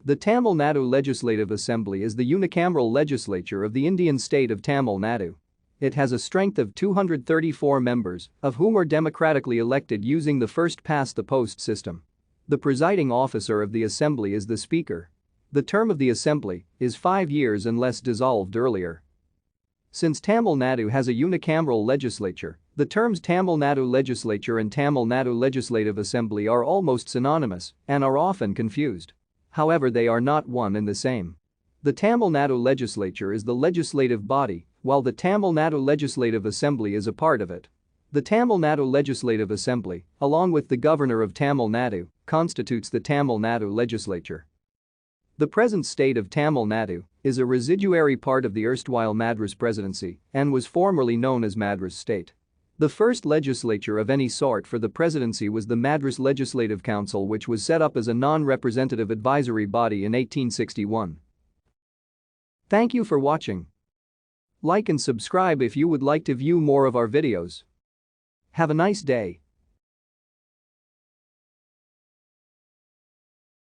The Tamil Nadu Legislative Assembly is the unicameral legislature of the Indian state of Tamil Nadu. It has a strength of 234 members, of whom are democratically elected using the first-past-the-post system. The presiding officer of the assembly is the speaker. The term of the assembly is 5 years unless dissolved earlier. Since Tamil Nadu has a unicameral legislature, the terms Tamil Nadu Legislature and Tamil Nadu Legislative Assembly are almost synonymous and are often confused. However, they are not one and the same. The Tamil Nadu Legislature is the legislative body, while the Tamil Nadu Legislative Assembly is a part of it. The Tamil Nadu Legislative Assembly, along with the Governor of Tamil Nadu, constitutes the Tamil Nadu Legislature. The present state of Tamil Nadu is a residuary part of the erstwhile Madras Presidency and was formerly known as Madras State. The first legislature of any sort for the presidency was the Madras Legislative Council, which was set up as a non-representative advisory body in 1861. Thank you for watching. Like and subscribe if you would like to view more of our videos. Have a nice day.